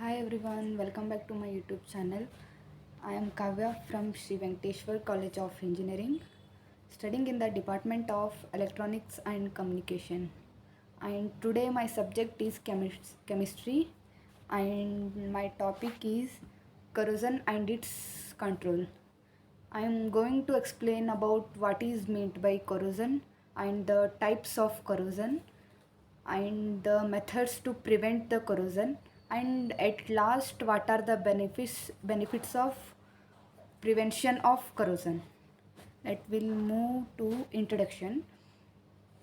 Hi everyone, welcome back to my YouTube channel. I am Kavya from Sri Venkateshwar College of Engineering, studying in the Department of Electronics and Communication. And today my subject is chemistry, and my topic is corrosion and its control. I am going to explain about what is meant by corrosion and the types of corrosion and the methods to prevent the corrosion, and at last what are the benefits of prevention of corrosion. Let will move to introduction.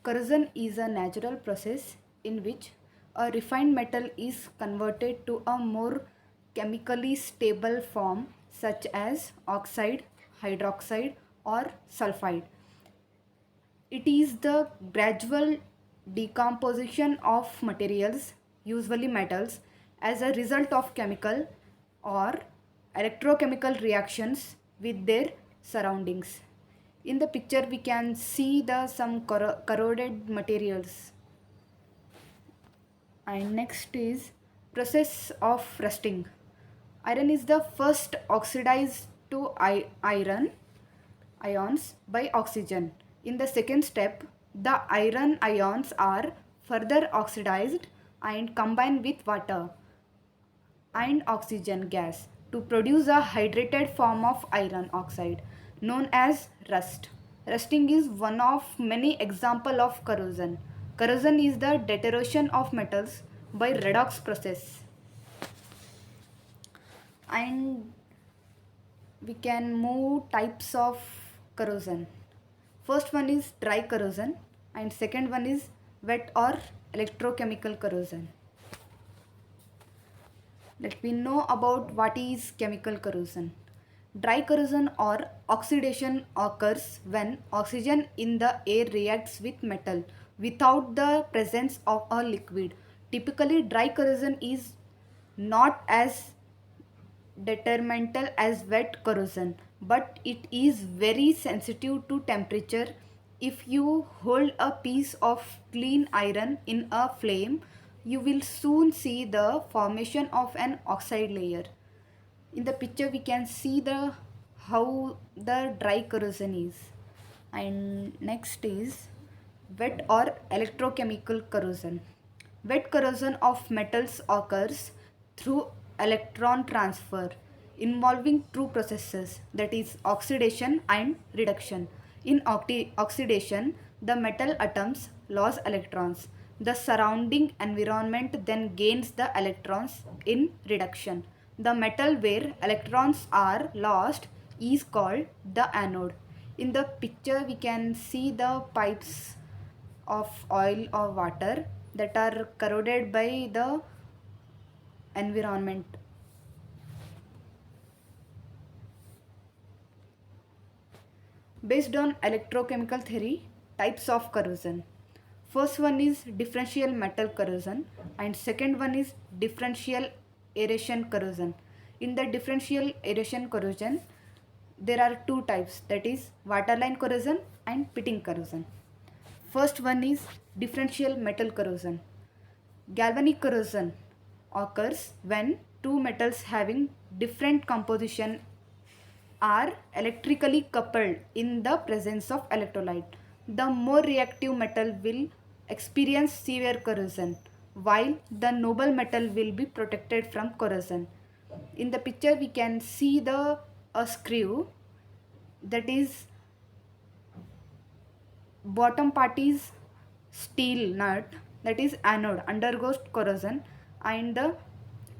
Corrosion is a natural process in which a refined metal is converted to a more chemically stable form such as oxide, hydroxide or sulfide. It is the gradual decomposition of materials, usually metals, as a result of chemical or electrochemical reactions with their surroundings. In the picture we can see the some corroded materials. And next is process of rusting. Iron is the first oxidized to iron ions by oxygen. In the second step, the iron ions are further oxidized and combine with water and oxygen gas to produce a hydrated form of iron oxide known as rust. Rusting is one of many examples of corrosion. Corrosion is the deterioration of metals by redox process. And we can move types of corrosion. First one is dry corrosion and second one is wet or electrochemical corrosion. Let me know about what is chemical corrosion. Dry corrosion or oxidation occurs when oxygen in the air reacts with metal without the presence of a liquid. Typically, dry corrosion is not as detrimental as wet corrosion, but it is very sensitive to temperature. If you hold a piece of clean iron in a flame, you will soon see the formation of an oxide layer. In the picture we can see the how the dry corrosion is. And next is wet or electrochemical corrosion. Wet corrosion of metals occurs through electron transfer involving two processes, that is oxidation and reduction. In oxidation, the metal atoms lose electrons. The surrounding environment then gains the electrons. In reduction, the metal where electrons are lost is called the anode. In the picture we can see the pipes of oil or water that are corroded by the environment. Based on electrochemical theory, types of corrosion. First one is differential metal corrosion and second one is differential aeration corrosion. In the differential aeration corrosion, there are two types, that is waterline corrosion and pitting corrosion. First one is differential metal corrosion. Galvanic corrosion occurs when two metals having different composition are electrically coupled in the presence of electrolyte. The more reactive metal will experience severe corrosion, while the noble metal will be protected from corrosion. In the picture we can see the a screw, that is bottom part is steel nut, that is anode, undergoes corrosion, and the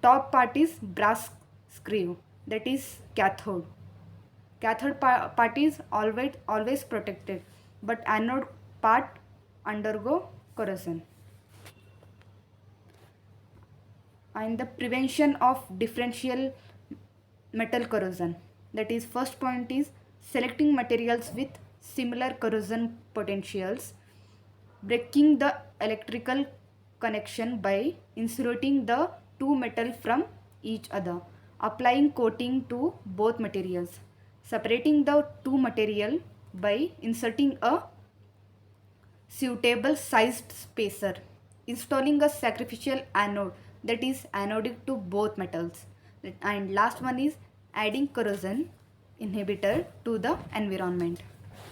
top part is brass screw, that is cathode. Part is always protected, but anode part undergo corrosion. And the prevention of differential metal corrosion, that is first point is selecting materials with similar corrosion potentials, breaking the electrical connection by insulating the two metal from each other, applying coating to both materials, separating the two material by inserting a suitable sized spacer, installing a sacrificial anode, that is anodic to both metals. And last one is adding corrosion inhibitor to the environment.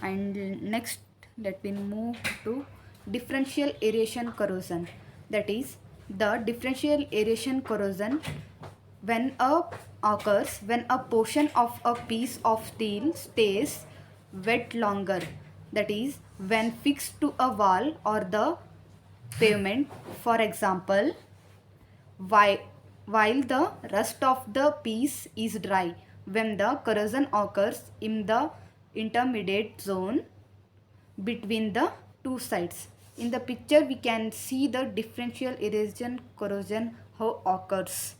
And next, let me move to differential aeration corrosion. That is the differential aeration corrosion when a occurs when a portion of a piece of steel stays wet longer, that is when fixed to a wall or the pavement, for example, while, while the rest of the piece is dry. When the corrosion occurs in the intermediate zone between the two sides. In the picture we can see the differential aeration corrosion how occurs.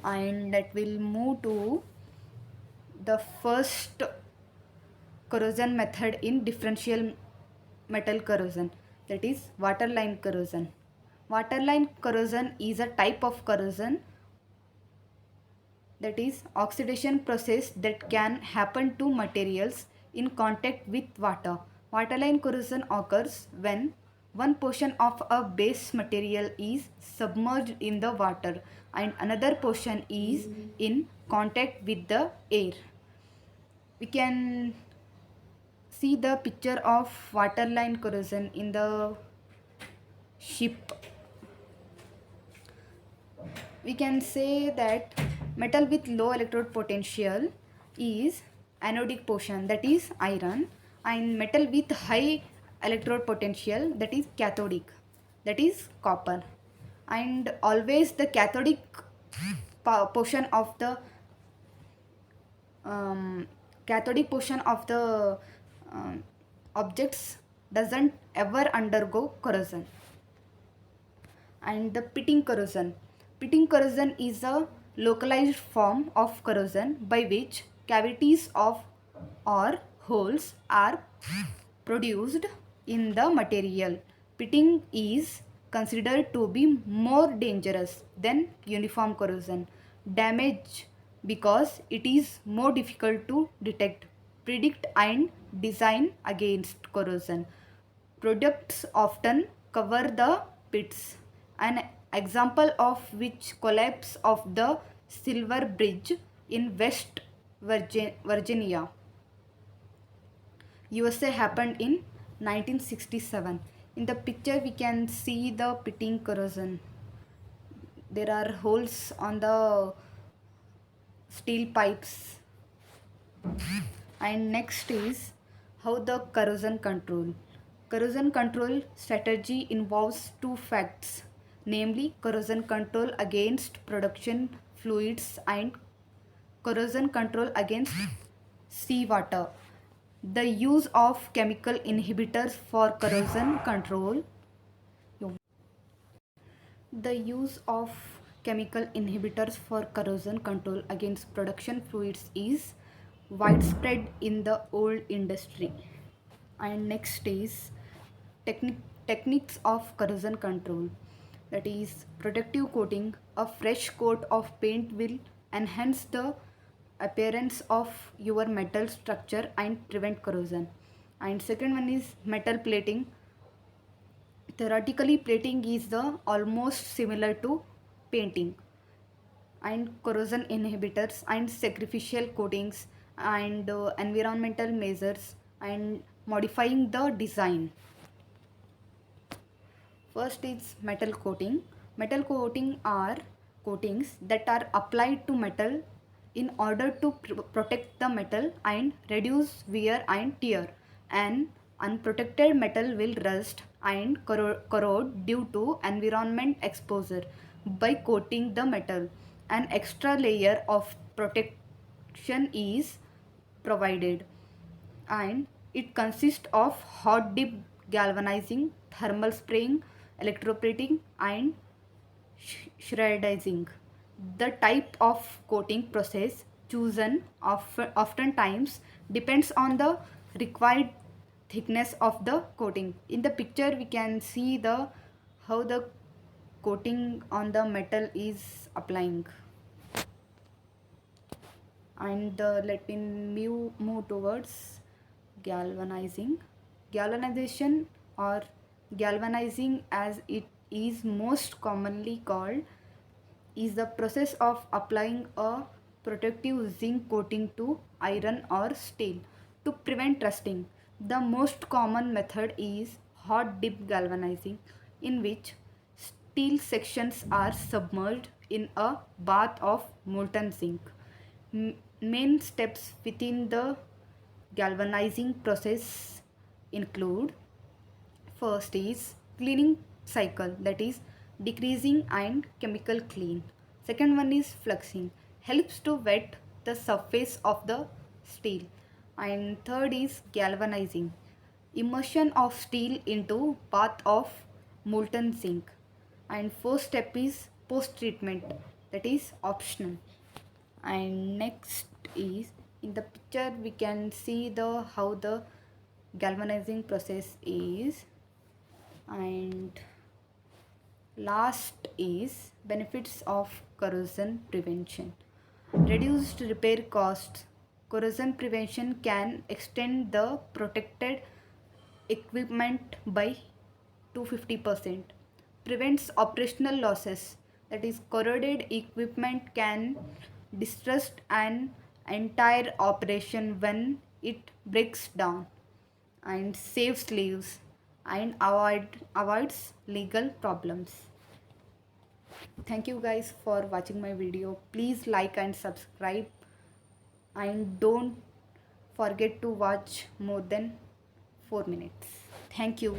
And that will move to the first corrosion method in differential metal corrosion, that is waterline corrosion. Waterline corrosion is a type of corrosion, that is oxidation process that can happen to materials in contact with water. Waterline corrosion occurs when one portion of a base material is submerged in the water and another portion is in contact with the air. We can see the picture of waterline corrosion in the ship. We can say that metal with low electrode potential is anodic portion, that is iron, and metal with high electrode potential, that is cathodic, that is copper. And always the cathodic portion of the cathodic portion of the objects doesn't ever undergo corrosion. And the pitting corrosion. Pitting corrosion is a localized form of corrosion by which cavities of or holes are produced in the material. Pitting is considered to be more dangerous than uniform corrosion. Damage because it is more difficult to detect, predict and design against corrosion. Products often cover the pits. An example of which collapse of the Silver Bridge in West Virginia, USA happened in 1967. In the picture we can see the pitting corrosion. There are holes on the steel pipes. And next is how the corrosion control. Corrosion control strategy involves two facts, namely corrosion control against production fluids and corrosion control against seawater. The use of chemical inhibitors for corrosion control. The use of chemical inhibitors for corrosion control against production fluids is widespread in the old industry. And next is techniques of corrosion control, that is protective coating. A fresh coat of paint will enhance the appearance of your metal structure and prevent corrosion. And second one is metal plating. Theoretically plating is the almost similar to painting. And corrosion inhibitors and sacrificial coatings and environmental measures and modifying the design. First is metal coating. Metal coating are coatings that are applied to metal in order to protect the metal and reduce wear and tear. An unprotected metal will rust and corrode due to environment exposure. By coating the metal, an extra layer of protection is provided, and it consists of hot dip galvanizing, thermal spraying, electroplating and shredding. The type of coating process chosen oftentimes depends on the required thickness of the coating. In the picture we can see the how the coating on the metal is applying. And let me move towards galvanizing. Galvanization, or galvanizing as it is most commonly called, is the process of applying a protective zinc coating to iron or steel to prevent rusting. The most common method is hot dip galvanizing, in which steel sections are submerged in a bath of molten zinc. Main steps within the galvanizing process include: first is cleaning cycle, that is decreasing and chemical clean. Second one is fluxing, helps to wet the surface of the steel. And third is galvanizing, immersion of steel into bath of molten zinc. And fourth step is post treatment, that is optional. And next is, in the picture we can see the how the galvanizing process is. And last is benefits of corrosion prevention: reduced repair costs. Corrosion prevention can extend the protected equipment by 250%. Prevents operational losses, that is corroded equipment can disrupt an entire operation when it breaks down. And saves lives and avoids legal problems. Thank you guys for watching my video. Please like and subscribe, and don't forget to watch more than 4 minutes. Thank you.